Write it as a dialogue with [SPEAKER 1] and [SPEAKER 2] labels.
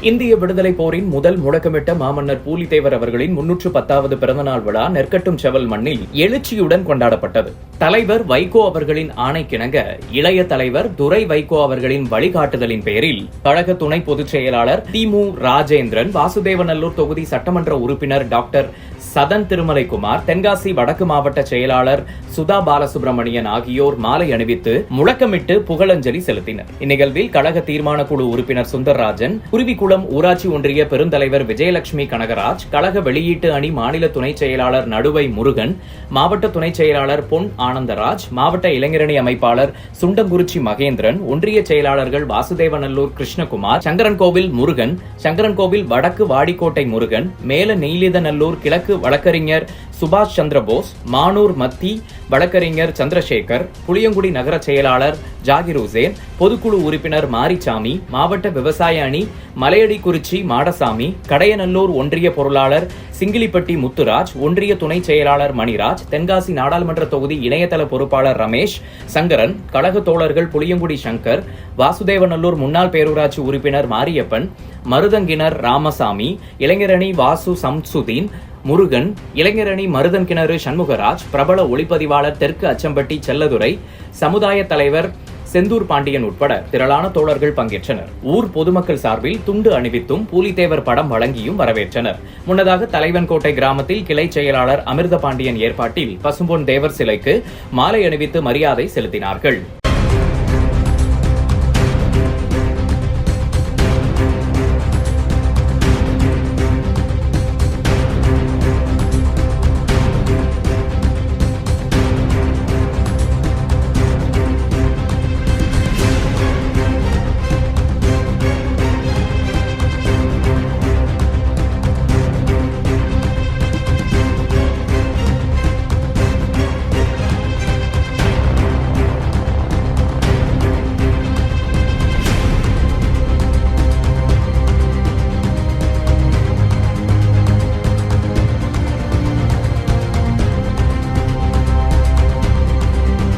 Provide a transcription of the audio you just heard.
[SPEAKER 1] இந்திய விடுதலை போரின் முதல் முழக்கமிட்ட மாமன்னர் பூலித்தேவர் அவர்களின் 310வது பிறந்தநாள் விழா நெற்கட்டும் செவல் மண்ணில் எழுச்சியுடன் கொண்டாடப்பட்டது. தலைவர் வைகோ அவர்களின் ஆணைக்கிணங்க இளைய தலைவர் துரை வைகோ அவர்களின் வழிகாட்டுதலின் பேரில் கழக துணை பொதுச் செயலாளர் திமு ராஜேந்திரன், வாசுதேவநல்லூர் தொகுதி சட்டமன்ற உறுப்பினர் டாக்டர் சதன் திருமலைக்குமார், தென்காசி வடக்கு மாவட்ட செயலாளர் சுதா பாலசுப்ரமணியன் ஆகியோர் மாலை அணிவித்து முழக்கமிட்டு புகழஞ்சலி செலுத்தினர். இந்நிகழ்வில் கழக தீர்மான குழு உறுப்பினர் சுந்தர்ராஜன், குருவிக்குளம் ஊராட்சி ஒன்றிய பெருந்தலைவர் விஜயலட்சுமி கனகராஜ், கழக வெளியீட்டு அணி மாநில துணை செயலாளர் நடுவை முருகன், மாவட்ட துணை செயலாளர் பொன் ஆனந்தராஜ், மாவட்ட இளைஞரணி அமைப்பாளர் சுண்டங்குறிச்சி மகேந்திரன், ஒன்றிய செயலாளர்கள் வாசுதேவநல்லூர் கிருஷ்ணகுமார், சங்கரன்கோவில் முருகன், சங்கரன்கோவில் வடக்கு வாடிக்கோட்டை முருகன், மேல நெய்லிதநல்லூர் கிழக்கு வழக்கறிஞர் சுபாஷ் சந்திரபோஸ், மானூர் மத்தி வழக்கறிஞர் சந்திரசேகர், புளியங்குடி நகர செயலாளர் ஜாகிர் உசேன், பொதுக்குழு உறுப்பினர் மாரிச்சாமி, மாவட்ட விவசாய அணி மலையடிக்குறிச்சி மாடசாமி, கடையநல்லூர் ஒன்றிய பொருளாளர் சிங்கிலிப்பட்டி முத்துராஜ், ஒன்றிய துணை செயலாளர் மணிராஜ், தென்காசி நாடாளுமன்ற தொகுதி இணையதள பொறுப்பாளர் ரமேஷ் சங்கரன், கழக தோழர்கள் புளியங்குடி சங்கர், வாசுதேவநல்லூர் முன்னாள் பேரூராட்சி உறுப்பினர் மாரியப்பன், மருதங்கிணர் ராமசாமி, இளைஞரணி வாசு சம்சுதீன் முருகன், இளைஞரணி மருதன் கிணறு சண்முகராஜ், பிரபல ஒளிப்பதிவாளர் தெற்கு அச்சம்பட்டி செல்லதுரை, சமுதாய தலைவர் செந்தூர் பாண்டியன் உட்பட திரளான தோழர்கள் பங்கேற்றனர். ஊர் பொதுமக்கள் சார்பில் துண்டு அணிவித்தும் பூலித்தேவர் படம் வழங்கியும் வரவேற்றனர். முன்னதாக தலைவன்கோட்டை கிராமத்தில் கிளை செயலாளர் அமிர்த பாண்டியன் ஏற்பாட்டில் பசும்பொன் தேவர் சிலைக்கு மாலை அணிவித்து மரியாதை செலுத்தினார்கள்.